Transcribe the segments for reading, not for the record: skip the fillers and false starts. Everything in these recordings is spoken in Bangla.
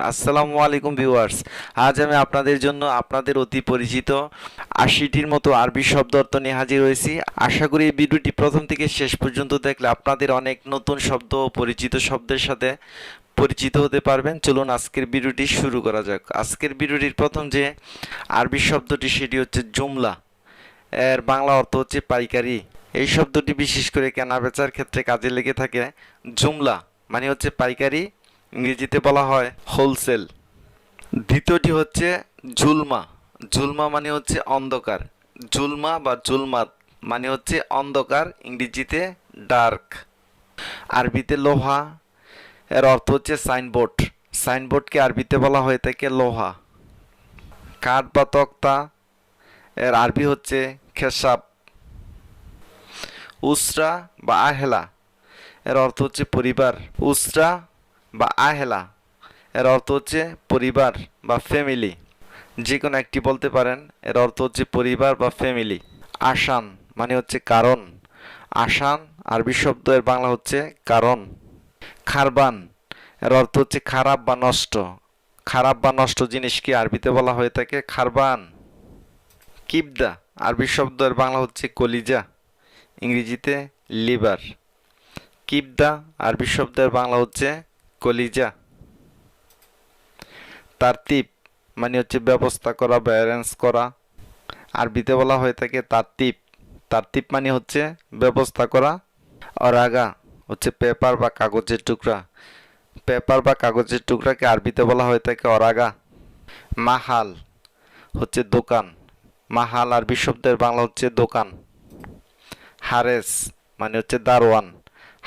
আসসালামু আলাইকুম ভিউয়ার্স। আজ আমি আপনাদের জন্য আপনাদের অতি পরিচিত ৮০টির মতো আরবি শব্দ অর্থ নিয়ে হাজির হয়েছি। আশা করি এই ভিডিওটি প্রথম থেকে শেষ পর্যন্ত দেখলে আপনাদের অনেক নতুন শব্দ ও পরিচিত শব্দের সাথে পরিচিত হতে পারবেন। চলুন আজকের ভিডিওটি শুরু করা যাক। আজকের ভিডিওটির প্রথম যে আরবি শব্দটি সেটি হচ্ছে জুমলা। এর বাংলা অর্থ হচ্ছে পাইকারি। এই শব্দটি বিশেষ করে কেনা বেচার ক্ষেত্রে কাজে লেগে থাকে। জুমলা মানে হচ্ছে পাইকারি, ইংরেজিতে বলা হয় হোলসেল। দ্বিতীয়টি হচ্ছে ঝুলমা। ঝুলমা মানে হচ্ছে অন্ধকার। ঝুলমা বা জুলমাত মানে হচ্ছে অন্ধকার, ইংরেজিতে ডার্ক। আরবিতে লোহা, এর অর্থ হচ্ছে সাইনবোর্ড। সাইনবোর্ডকে আরবিতে বলা হয়ে থাকে লোহা। কাঠ বা তক্তা, এর আরবি হচ্ছে খেসাব। উসরা বা আহেলা, এর অর্থ হচ্ছে পরিবার। উসরা বা আহেলা এর অর্থ হচ্ছে পরিবার বা ফ্যামিলি। যে কোনো একটি বলতে পারেন, এর অর্থ হচ্ছে পরিবার বা ফ্যামিলি। আসান মানে হচ্ছে কারণ। আসান আরবি শব্দ, এর বাংলা হচ্ছে কারণ। খারবান এর অর্থ হচ্ছে খারাপ বা নষ্ট। খারাপ বা নষ্ট জিনিসকে আরবিতে বলা হয়ে থাকে খারবান। কিবদা আরবি শব্দ, এর বাংলা হচ্ছে কলিজা, ইংরেজিতে লিভার। কিবদা আরবি শব্দের বাংলা হচ্ছে কলিজা। তারতিব মানে হচ্ছে ব্যবস্থা করা বা অ্যারেঞ্জ করা, আরবিতে বলা হয়ে থাকে তারতিব। তারতিব মানে হচ্ছে ব্যবস্থা করা। অরাগা হচ্ছে পেপার বা কাগজের টুকরা। পেপার বা কাগজের টুকরাকে আরবিতে বলা হয়ে থাকে অরাগা। মাহাল হচ্ছে দোকান। মাহাল আরবি শব্দের বাংলা হচ্ছে দোকান। হারেস মানে হচ্ছে দারোয়ান।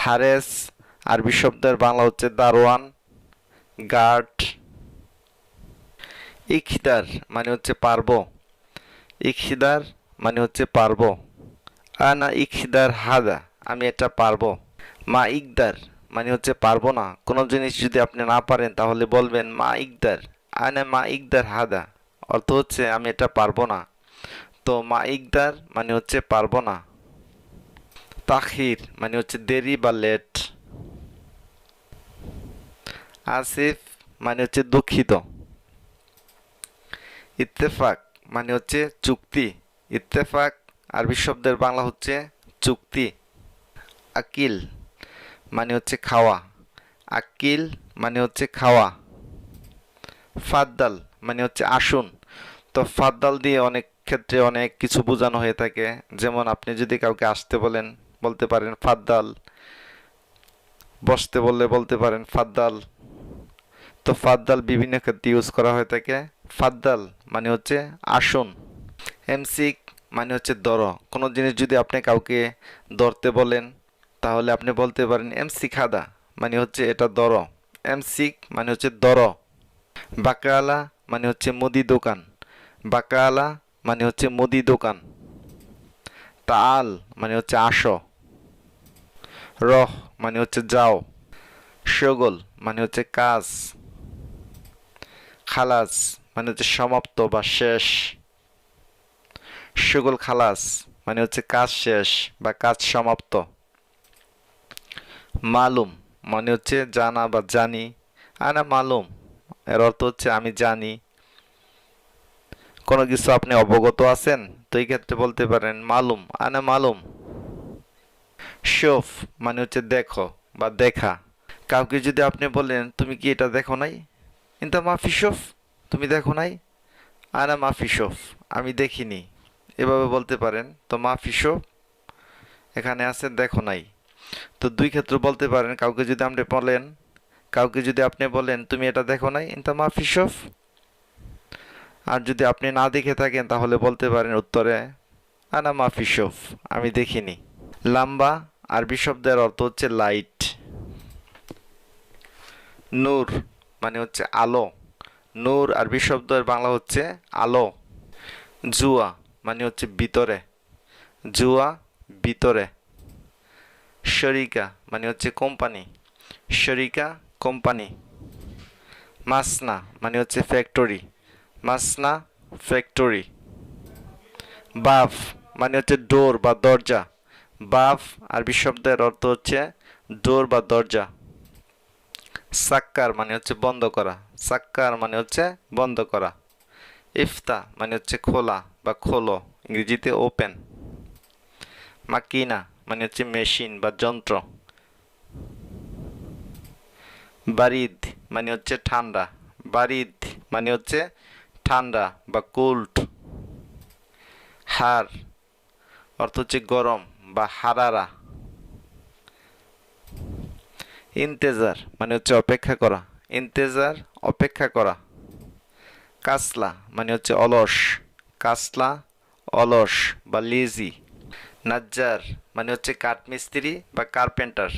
হারেস আরবি শব্দের বাংলা হচ্ছে দারোয়ান, গার্ড। ইখদার মানে হচ্ছে পারবো। ইখদার মানে হচ্ছে পারবো। আনা ইখদার হাদা, আমি এটা পারবো। মা ইকদার মানে হচ্ছে পারবো না। কোনো জিনিস যদি আপনি না পারেন তাহলে বলবেন মা ইকদার। আনা মা ইকদার হাদা, অর্থ হচ্ছে আমি এটা পারবো না। তো মা ইকদার মানে হচ্ছে পারবো না। তাখির মানে হচ্ছে দেরি বা লেট। আসিফ মানে হচ্ছে দুঃখিত। ইত্তেফাক মানে হচ্ছে চুক্তি। ইত্তেফাক আরবি শব্দের বাংলা হচ্ছে চুক্তি। আকিল মানে হচ্ছে খাওয়া। আকিল মানে হচ্ছে খাওয়া। ফাদ্দাল মানে হচ্ছে আসুন। তো ফাদ্দাল দিয়ে অনেক ক্ষেত্রে অনেক কিছু বোঝানো হয়ে থাকে। যেমন আপনি যদি কাউকে আসতে বলেন, বলতে পারেন ফাদ্দাল। বসতে বললে বলতে পারেন ফাদ্দাল। তো ফাদ্দাল বিভিন্ন ক্ষেত্রে ইউজ করা হয়ে থাকে। ফাদ্দাল মানে হচ্ছে আসুন। এমসিক মানে হচ্ছে ধরো। কোনো জিনিস যদি আপনি কাউকে ধরতে বলেন তাহলে আপনি বলতে পারেন এমসিক হাদা, মানে হচ্ছে এটা ধরো। এমসিক মানে হচ্ছে ধরো। বাকালা মানে হচ্ছে মুদি দোকান। বাকালা মানে হচ্ছে মুদি দোকান। তাল মানে হচ্ছে আসো। রহ মানে হচ্ছে যাও। শগল মানে হচ্ছে কাজ। খালাস মানে হচ্ছে সমাপ্ত বা শেষ। শগল খালাস মানে হচ্ছে কাজ শেষ বা কাজ সমাপ্ত। মালুম মানে হচ্ছে জানা বা জানি। আনা মালুম এর অর্থ হচ্ছে আমি জানি। কোনো কিছু আপনি অবগত আছেন, তো এই ক্ষেত্রে বলতে পারেন মালুম, আনা মালুম। শোফ মানে হচ্ছে দেখো বা দেখা। কাউকে যদি আপনি বলেন তুমি কি এটা দেখো নাই, ইনতা মাফি শোফ, তুমি দেখো নাই। আনা মাফি শোফ, আমি দেখিনি। এভাবে বলতে পারেন। তো মাফি শোফ এখানে আছে দেখো নাই। তো দুই ক্ষেত্রে বলতে পারেন। কাউকে যদি আপনি বলেন তুমি এটা দেখো নাই, ইনতা মাফি শোফ। আর যদি আপনি না দেখে থাকেন তাহলে বলতে পারেন উত্তরে আনা মাফি শোফ, আমি দেখিনি। লাম্বা আরবি শব্দের অর্থ হচ্ছে লাইট। নূর মানে হচ্ছে আলো। নূর আরবি শব্দের বাংলা হচ্ছে আলো। জুয়া মানে হচ্ছে ভিতরে। জুয়া ভিতরে। শরিকা মানে হচ্ছে কোম্পানি। শরিকা কোম্পানি। মাসনা মানে হচ্ছে ফ্যাক্টরি। মাসনা ফ্যাক্টরি। বাফ মানে হচ্ছে ডোর বা দরজা। বাফ আরবি শব্দের অর্থ হচ্ছে ডোর বা দরজা। সাক্কার মানে হচ্ছে বন্ধ করা, সাক্কার মানে হচ্ছে বন্ধ করা। ইফতা মানে হচ্ছে খোলা বা খোলো, ইংরেজিতে ওপেন। মাকিনা মানে হচ্ছে মেশিন বা যন্ত্র। বারিদ মানে হচ্ছে ঠান্ডা, বারিদ মানে হচ্ছে ঠান্ডা বা কোল্ড। হার অর্থ হচ্ছে গরম বা হারারা। ইন্তেজার মানে হচ্ছে অপেক্ষা করা, ইন্তেজার অপেক্ষা করা। কাসলা মানে হচ্ছে অলস, কাসলা অলস বা লেজি। নাজ্জার মানে হচ্ছে কাঠমিস্ত্রি বা কার্পেন্টার।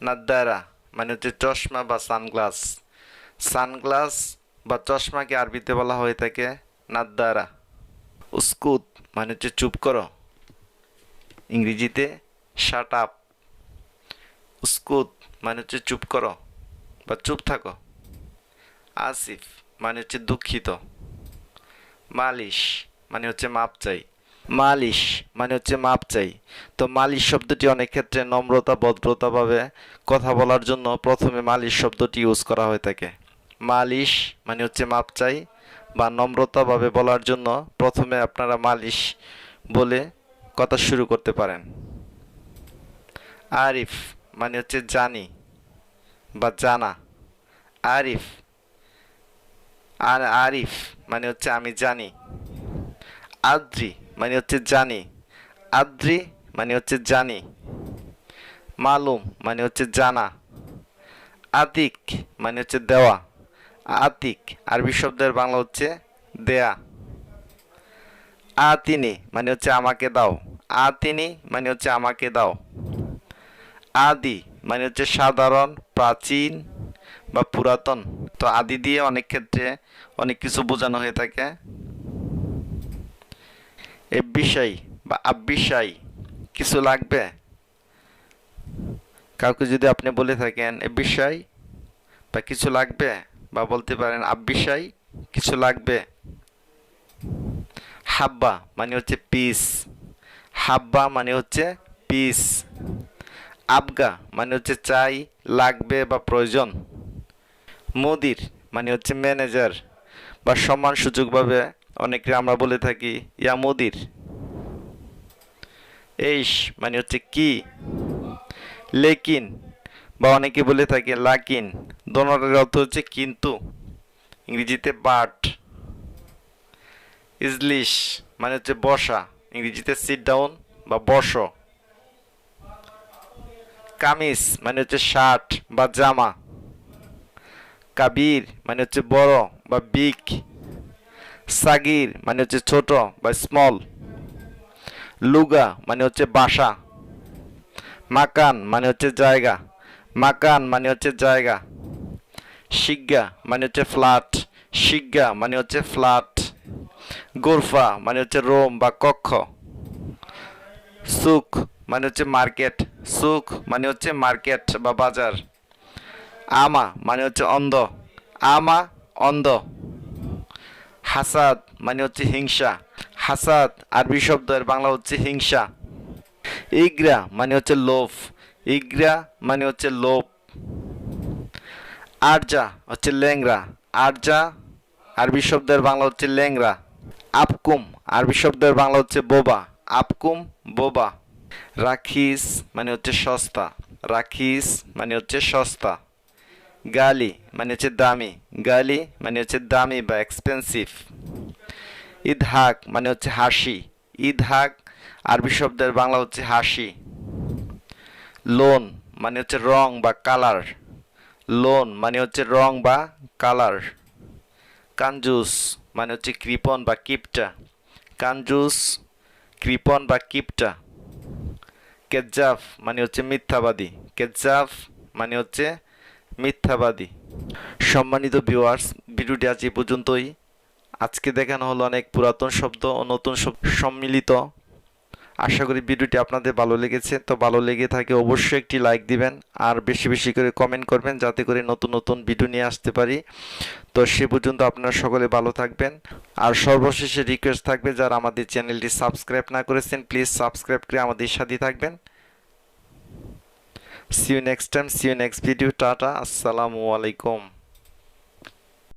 নাদ্দারা মানে হচ্ছে চশমা বা সানগ্লাস, সানগ্লাস বা চশমাকে আরবিতে বলা হয়ে থাকে নাদ্দারা। উস্কুত মানে হচ্ছে চুপ করো, ইংরেজিতে শাট আপ। উস্কুত মানে হচ্ছে চুপ করো বা চুপ থাকো। আসিফ মানে হচ্ছে দুঃখিত। মালিশ মানে হচ্ছে মাপ চাই, মালিশ মানে হচ্ছে মাপ চাই। তো মালিশ শব্দটি অনেক ক্ষেত্রে নম্রতা ভদ্রতাভাবে কথা বলার জন্য প্রথমে মালিশ শব্দটি ইউজ করা হয়ে থাকে। মালিশ মানে হচ্ছে মাপ চাই বা নম্রতাভাবে বলার জন্য প্রথমে আপনারা মালিশ বলে কথা শুরু করতে পারেন। আরিফ মানে হচ্ছে জানি বা জানা। আরিফ আর আরিফ মানে হচ্ছে আমি জানি। আদ্রি মানে হচ্ছে জানি, আদ্রি মানে হচ্ছে জানি। মালুম মানে হচ্ছে জানা। আতিক মানে হচ্ছে দেওয়া, আতিক আরবি শব্দের বাংলা হচ্ছে দেয়া। আতিনি মানে হচ্ছে আমাকে দাও, আতিনি মানে হচ্ছে আমাকে দাও। আদি মানে হচ্ছে সাধারণ, প্রাচীন বা পুরাতন। তো আদি দিয়ে অনেক ক্ষেত্রে অনেক কিছু বোঝানো হয়ে থাকে। এব্বিসাই বা আব্বিসাই কিছু লাগবে, কাউকে যদি আপনি বলে থাকেন এব্বিসাই বা কিছু লাগবে, বা বলতে পারেন আব্বিসাই কিছু লাগবে। হাব্বা মানে হচ্ছে পিস, হাব্বা মানে হচ্ছে পিস। আবগা মানে হচ্ছে চাই, লাগবে বা প্রয়োজন। মুদির মানে হচ্ছে ম্যানেজার বা সম্মানসূচকভাবে অনেকে আমরা বলে থাকি ইয়া মুদির। এইস মানে হচ্ছে কি। লেকিন বা অনেকে বলে থাকে লাকিন, দোনোটার অর্থ হচ্ছে কিন্তু, ইংরেজিতে বাট। ইজলিশ মানে হচ্ছে বসা, ইংরেজিতে সিট ডাউন বা বসো। কামিজ মানে হচ্ছে শার্ট বা জামা। কাবির মানে হচ্ছে বড় বা বিগ। সাগির মানে হচ্ছে ছোট বা স্মল। লুগা মানে হচ্ছে বাসা। মাকান মানে হচ্ছে জায়গা, মাকান মানে হচ্ছে জায়গা। শিগ্গা মানে হচ্ছে ফ্ল্যাট, শিগ্গা মানে হচ্ছে ফ্ল্যাট। গোরফা মানে হচ্ছে রোম বা কক্ষ। সুক মানে হচ্ছে মার্কেট, সুক মানে হচ্ছে মার্কেট বা বাজার। আমা মানে হচ্ছে অন্ধ, আমা অন্ধ। হাসাদ মানে হচ্ছে হিংসা, হাসাদ আরবি শব্দের বাংলা হচ্ছে হিংসা। ইগরা মানে হচ্ছে লোভ, ইগরা মানে হচ্ছে লোভ। আরজা হচ্ছে ল্যাংরা, আরজা আরবি শব্দের বাংলা হচ্ছে ল্যাংরা। আপকুম আরবি শব্দের বাংলা হচ্ছে বোবা, আপকুম বোবা। রাখিস মানে হচ্ছে সস্তা, রাখিস মানে হচ্ছে সস্তা। গালি মানে হচ্ছে দামি, গালি মানে হচ্ছে দামি বা এক্সপেন্সিভ। ইদহাক মানে হচ্ছে হাসি, ইদহাক আরবি শব্দের বাংলা হচ্ছে হাসি। লোন মানে হচ্ছে রং বা কালার, লোন মানে হচ্ছে রং বা কালার। কাঞ্জুস মানে হচ্ছে কৃপণ বা কিপটা, কাঞ্জুস কৃপণ বা কিপটা। কেজ্জাফ মানে হচ্ছে মিথ্যাবাদী, কেজ্জাফ মানে হচ্ছে মিথ্যাবাদী। সম্মানিত ভিউয়ার্স, ভিডিওটি আজ এই পর্যন্তই। আজকে দেখানো হলো অনেক পুরাতন শব্দ ও নতুন শব্দ সম্মিলিত। আশা করি ভিডিওটি আপনাদের ভালো লেগেছে। তো ভালো লেগে থাকে অবশ্যই একটি লাইক দিবেন আর বেশি বেশি করে কমেন্ট করবেন, যাতে করে নতুন নতুন ভিডিও নিয়ে আসতে পারি। তো সে পর্যন্ত আপনারা সকলে ভালো থাকবেন। আর সর্বশেষে রিকোয়েস্ট থাকবে, যারা আমাদের চ্যানেলটি সাবস্ক্রাইব না করেছেন প্লিজ সাবস্ক্রাইব করে আমাদের সাথে থাকবেন। See you next time, see you next video. Tata, assalamu alaikum.